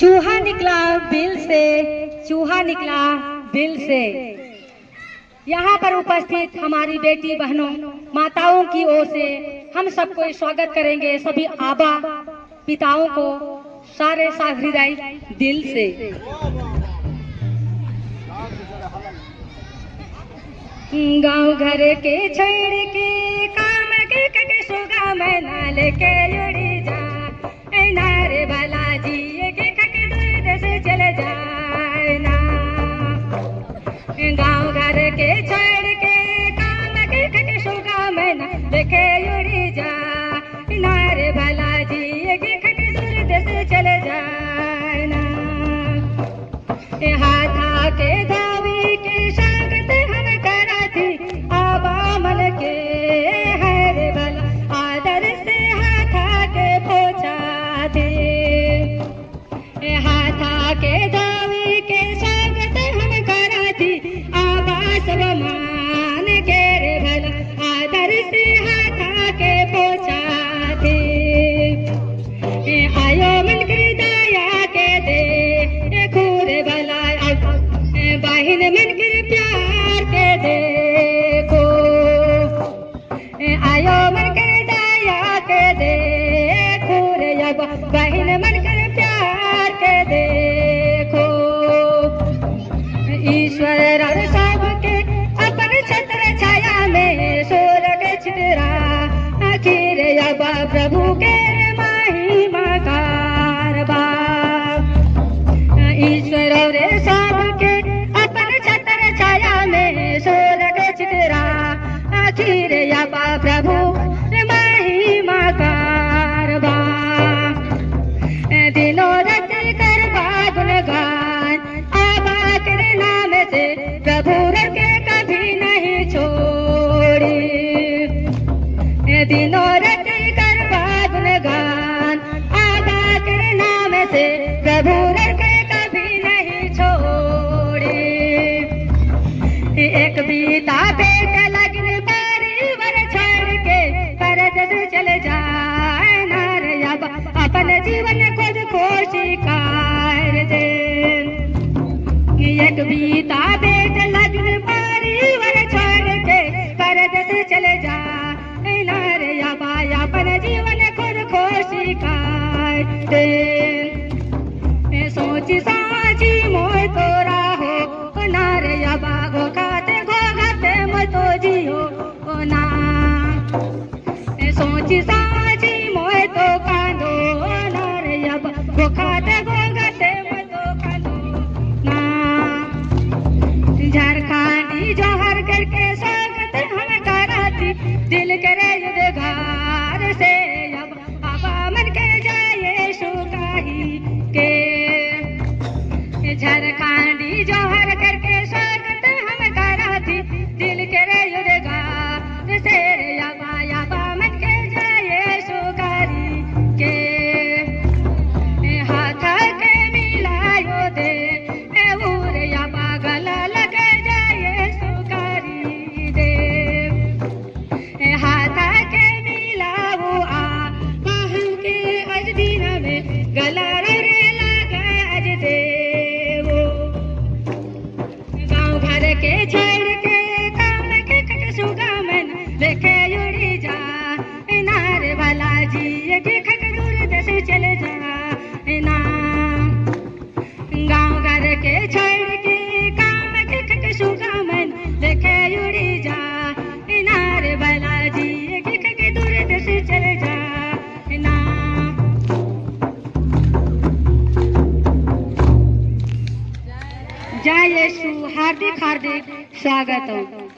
चूहा निकला बिल से, चूहा निकला बिल से। यहाँ पर उपस्थित हमारी बेटी बहनों माताओं की ओर से हम सबको स्वागत करेंगे, सभी आबा पिताओं को सारे सहृदय दिल से। गांव घर के छोड़ के काम के सोगा मैं नाल के उड़ी जा, नारे भला जी के खके दूर देश चले जाए ना। गांव घर के छोड़ के काम के सोगा मैं नाल के उड़ी जा, नारे भला जी के खके दूर देश चले जाए ना। हाथा के दावी के स्वागत हम करा थी आबा मन के, हरे भला आदर से हाथा के पोछा दे। हाथा के दावी के स्वागत हम करा थी आबा सब मान के, रे भला आदर से हाथा के पोछा दे। आयो मन कर दया के दे खूरे भला बाहिन मन कर प्यार के देखो। आयो मन कर दया के देखो रे बहिन मन कर प्यार के देखो। ईश्वर और सबके अपन छत्र छाया में स्वर्ग छितरा, आखिर अबा प्रभु के महिमा कारबा। ईश्वर और सबके अपन छत्र छाया में स्वर्ग छितरा, आखिर अबा प्रभु महिमा कारबा। दिनों रात करबा गुणगान आबा के नाम से, प्रभु रखे कभी नहीं छोड़ी। दिनों रात करबा गुणगान आबा के नाम से, प्रभु रखे कभी नहीं छोड़ी। एक बीता बेटा लगन परिवार छोड़ के परदेश चले जाए ना रे अबा, अपन जीवन खुद खुशी कर दे। एक बीता बेटा लगन परिवार छोड़ के परदेश चले जाए ना रे अबा, अपन जीवन खुद खुशी कर दे। सोची साची मोय तोरा हो ना रे अबा, गो खाते मैं तो जियो ना। सोची साची मोय तो कांदो ना रे अबा, गो खाते मैं तो कांदो ना। झारखंडी जोहर करके स्वागत हम कराती, दिल करे युद्धगार से अबा मन के जाए सुकाही के। झारखंडी जोहर करके स्वागत हम कराती, दिल के रे युद्धगार से रे अबा मन के जाए सुकारी के। हाथ के मिलायो दे रे अबा, गला लगे जाए सुकारी दे। हाथ के मिलाओ हम के आज दिन में, गला रे लगे आज दे। के छोड़ के काम के सुगा मन लेके उड़ी जा, नारे भला जी के खक दूर देश चले जा ना। गाँव घर के छोड़ के काम के सुगा मन लेके उड़ी जा, नारे भला जी के खक दूर देश चले जा ना। जय यीशु, हार्दिक हार्दिक स्वागत।